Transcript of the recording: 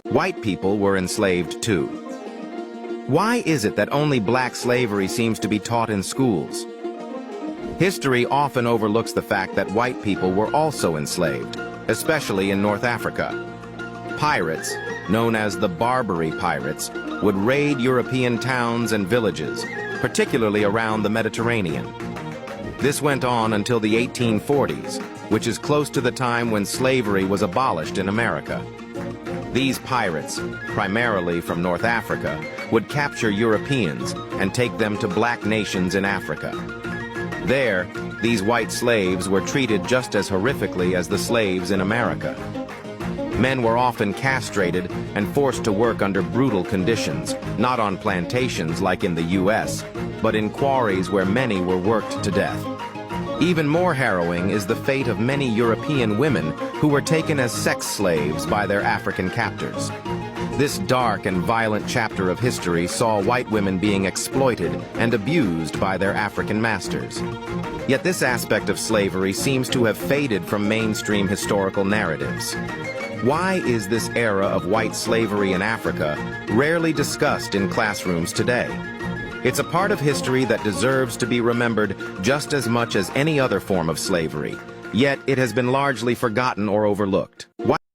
white people were enslaved too. Why is it that only black slavery seems to be taught in schools? History often overlooks the fact that white people were also enslaved, especially in North Africa. Pirates, known as the Barbary pirates, would raid European towns and villages, particularly around the Mediterranean. This went on until the 1840s, which is close to the time when slavery was abolished in America. These pirates, primarily from North Africa, would capture Europeans and take them to black nations in Africa. There, these white slaves were treated just as horrifically as the slaves in America. Men were often castrated and forced to work under brutal conditions, not on plantations like in the U.S., but in quarries where many were worked to death. Even more harrowing is the fate of many European women who were taken as sex slaves by their African captors. This dark and violent chapter of history saw white women being exploited and abused by their African masters. Yet this aspect of slavery seems to have faded from mainstream historical narratives. Why is this era of white slavery in Africa rarely discussed in classrooms today? It's a part of history that deserves to be remembered just as much as any other form of slavery, yet it has been largely forgotten or overlooked. Why